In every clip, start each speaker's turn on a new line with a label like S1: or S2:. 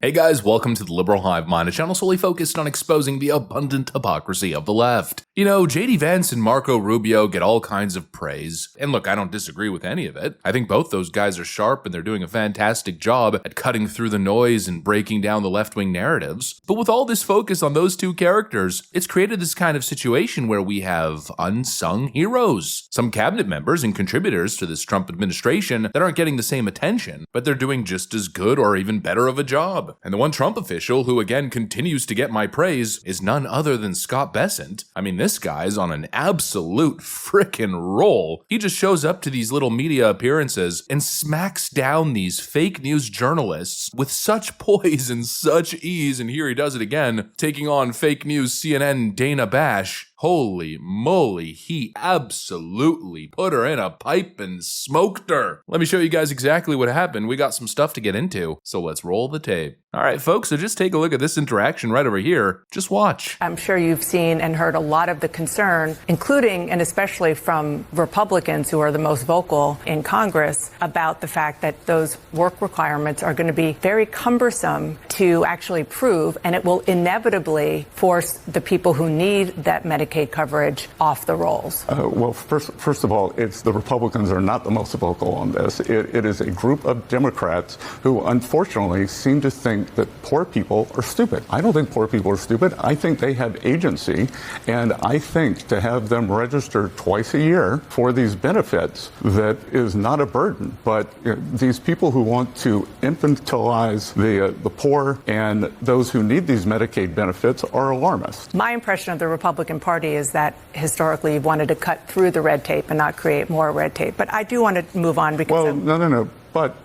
S1: Hey guys, welcome to the Liberal Hive Mind, a channel solely focused on exposing the abundant hypocrisy of the left. You know, JD Vance and Marco Rubio get all kinds of praise, and look, I don't disagree with any of it. I think both those guys are sharp and they're doing a fantastic job at cutting through the noise and breaking down the left-wing narratives. But with all this focus on those two characters, it's created this kind of situation where we have unsung heroes. Some cabinet members and contributors to this Trump administration that aren't getting the same attention, but they're doing just as good or even better of a job. And the one Trump official who again continues to get my praise is none other than Scott Bessent. I mean, this guy's on an absolute frickin' roll. He just shows up to these little media appearances and smacks down these fake news journalists with such poise and such ease, and here he does it again, taking on fake news CNN Dana Bash. Holy moly, he absolutely put her in a pipe and smoked her. Let me show you guys exactly what happened. We got some stuff to get into, so let's roll the tape. All right, folks, so just take a look at this interaction right over here. Just watch.
S2: I'm sure you've seen and heard a lot of the concern, including and especially from Republicans who are the most vocal in Congress, about the fact that those work requirements are going to be very cumbersome to actually prove, and it will inevitably force the people who need that Medicaid coverage off the rolls.
S3: Well, first of all, it's the Republicans are not the most vocal on this. It is a group of Democrats who unfortunately seem to think that poor people are stupid. I don't think poor people are stupid. I think they have agency, and I think to have them register twice a year for these benefits, that is not a burden. But these people who want to infantilize the poor and those who need these Medicaid benefits are alarmists.
S2: My impression of the Republican Party is that historically you've wanted to cut through the red tape and not create more red tape. But I do want to move on because
S3: no. But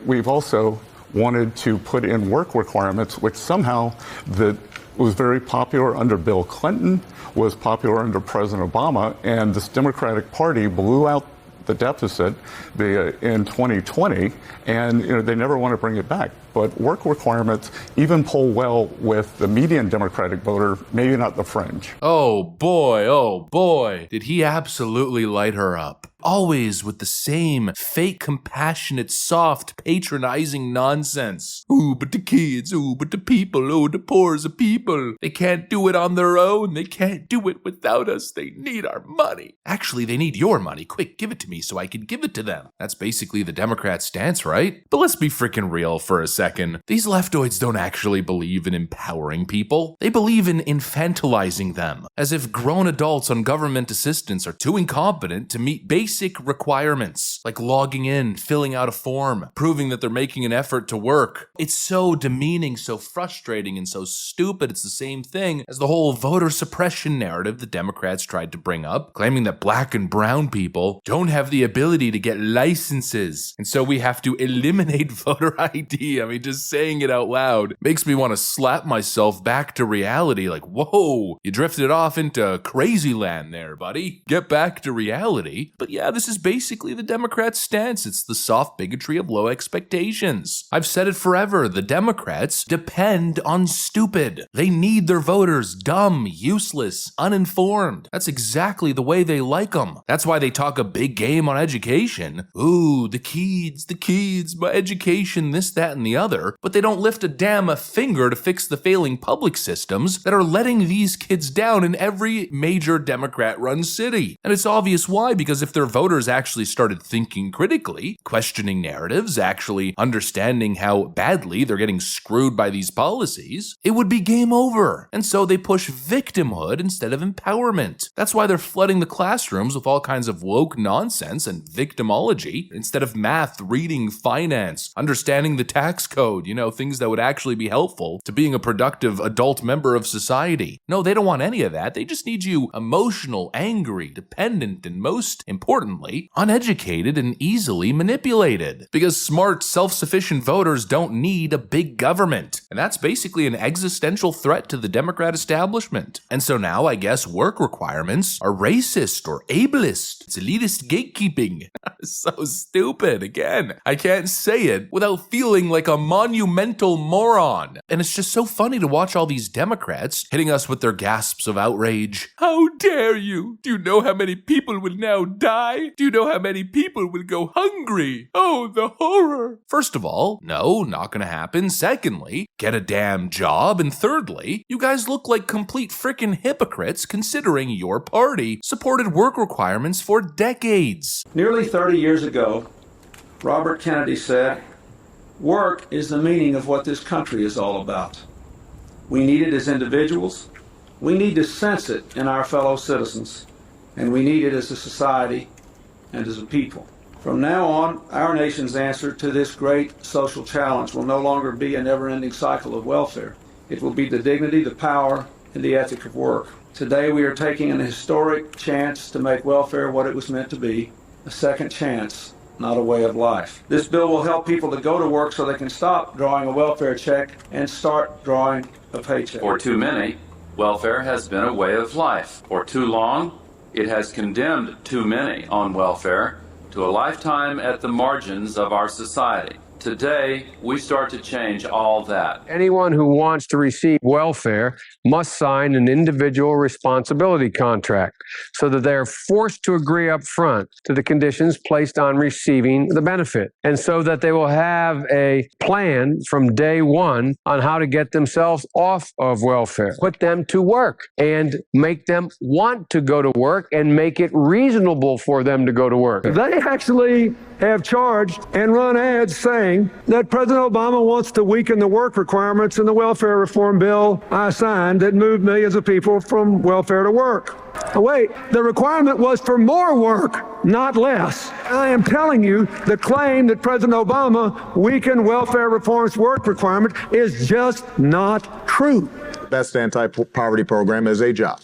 S3: we've also wanted to put in work requirements, which somehow that was very popular under Bill Clinton, was popular under President Obama, and this Democratic Party blew out the deficit in 2020, and they never want to bring it back. But work requirements even poll well with the median Democratic voter, maybe not the fringe.
S1: Oh boy, did he absolutely light her up. Always with the same fake, compassionate, soft, patronizing nonsense. Ooh, but the kids, ooh, but the people, oh, the poor as a people. They can't do it on their own. They can't do it without us. They need our money. Actually, they need your money. Quick, give it to me so I can give it to them. That's basically the Democrat stance, right? But let's be freaking real for a second. These leftoids don't actually believe in empowering people. They believe in infantilizing them, as if grown adults on government assistance are too incompetent to meet basic requirements, like logging in, filling out a form, proving that they're making an effort to work. It's so demeaning, so frustrating, and so stupid. It's the same thing as the whole voter suppression narrative the Democrats tried to bring up, claiming that black and brown people don't have the ability to get licenses, and so we have to eliminate voter ID. I mean, just saying it out loud makes me want to slap myself back to reality, like, whoa, you drifted off into crazy land there, buddy. Get back to reality. But yeah, this is basically the Democrats' stance. It's the soft bigotry of low expectations. I've said it forever. The Democrats depend on stupid. They need their voters dumb, useless, uninformed. That's exactly the way they like them. That's why they talk a big game on education. Ooh, the kids, my education, this, that, and the other. But they don't lift a damn finger to fix the failing public systems that are letting these kids down in every major Democrat-run city. And it's obvious why, because if their voters actually started thinking critically, questioning narratives, actually understanding how badly they're getting screwed by these policies, it would be game over. And so they push victimhood instead of empowerment. That's why they're flooding the classrooms with all kinds of woke nonsense and victimology instead of math, reading, finance, understanding the tax code, things that would actually be helpful to being a productive adult member of society. No, they don't want any of that. They just need you emotional, angry, dependent, and most importantly, uneducated and easily manipulated. Because smart, self-sufficient voters don't need a big government. And that's basically an existential threat to the Democrat establishment. And so now I guess work requirements are racist or ableist. It's elitist gatekeeping. So stupid. Again, I can't say it without feeling like a monumental moron. And it's just so funny to watch all these Democrats hitting us with their gasps of outrage. How dare you? Do you know how many people will now die? Do you know how many people will go hungry? Oh, the horror. First of all, no, not gonna happen. Secondly, get a damn job. And thirdly, you guys look like complete frickin' hypocrites considering your party supported work requirements for decades.
S4: Nearly 30 years ago, Robert Kennedy said, "Work is the meaning of what this country is all about. We need it as individuals, we need to sense it in our fellow citizens, and we need it as a society and as a people." From now on, our nation's answer to this great social challenge will no longer be a never-ending cycle of welfare. It will be the dignity, the power, and the ethic of work. Today we are taking an historic chance to make welfare what it was meant to be, a second chance, not a way of life. This bill will help people to go to work so they can stop drawing a welfare check and start drawing a paycheck.
S5: For too many, welfare has been a way of life. For too long, it has condemned too many on welfare to a lifetime at the margins of our society. Today, we start to change all that.
S6: Anyone who wants to receive welfare must sign an individual responsibility contract so that they are forced to agree up front to the conditions placed on receiving the benefit, and so that they will have a plan from day one on how to get themselves off of welfare, put them to work, and make them want to go to work and make it reasonable for them to go to work.
S7: They actually have charged and run ads saying that President Obama wants to weaken the work requirements in the welfare reform bill I signed that moved millions of people from welfare to work. Oh, wait, the requirement was for more work, not less. I am telling you, the claim that President Obama weakened welfare reform's work requirement is just not true.
S8: The best anti-poverty program is a job.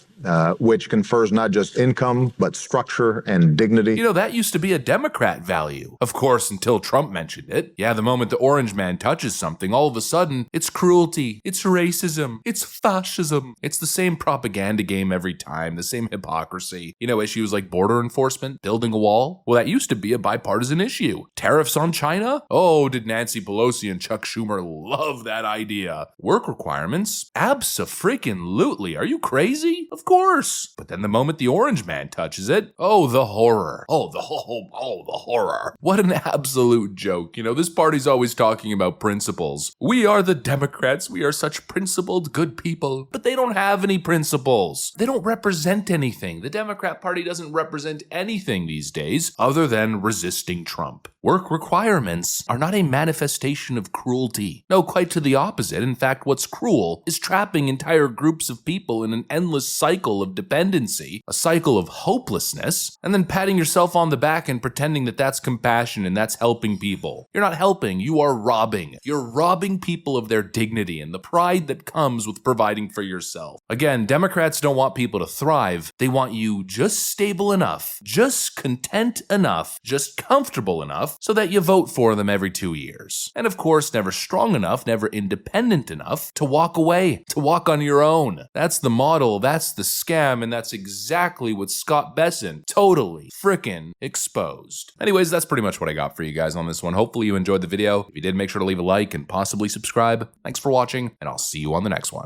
S8: Which confers not just income, but structure and dignity.
S1: You know, that used to be a Democrat value. Of course, until Trump mentioned it. Yeah, the moment the orange man touches something, all of a sudden, it's cruelty, it's racism, it's fascism. It's the same propaganda game every time, the same hypocrisy. You know, issues like border enforcement, building a wall. Well, that used to be a bipartisan issue. Tariffs on China? Oh, did Nancy Pelosi and Chuck Schumer love that idea. Work requirements? Abso-freaking-lutely. Are you crazy? Of course. But then the moment the orange man touches it, oh, the horror. Oh, the horror. What an absolute joke. You know, this party's always talking about principles. We are the Democrats. We are such principled, good people. But they don't have any principles. They don't represent anything. The Democrat Party doesn't represent anything these days other than resisting Trump. Work requirements are not a manifestation of cruelty. No, quite to the opposite. In fact, what's cruel is trapping entire groups of people in an endless cycle of dependency, a cycle of hopelessness, and then patting yourself on the back and pretending that that's compassion and that's helping people. You're not helping, you are robbing. You're robbing people of their dignity and the pride that comes with providing for yourself. Again, Democrats don't want people to thrive. They want you just stable enough, just content enough, just comfortable enough so that you vote for them every 2 years. And of course, never strong enough, never independent enough to walk away, to walk on your own. That's the model, that's the scam, and that's exactly what Scott Bessent totally frickin' exposed. Anyways, that's pretty much what I got for you guys on this one. Hopefully you enjoyed the video. If you did, make sure to leave a like and possibly subscribe. Thanks for watching, and I'll see you on the next one.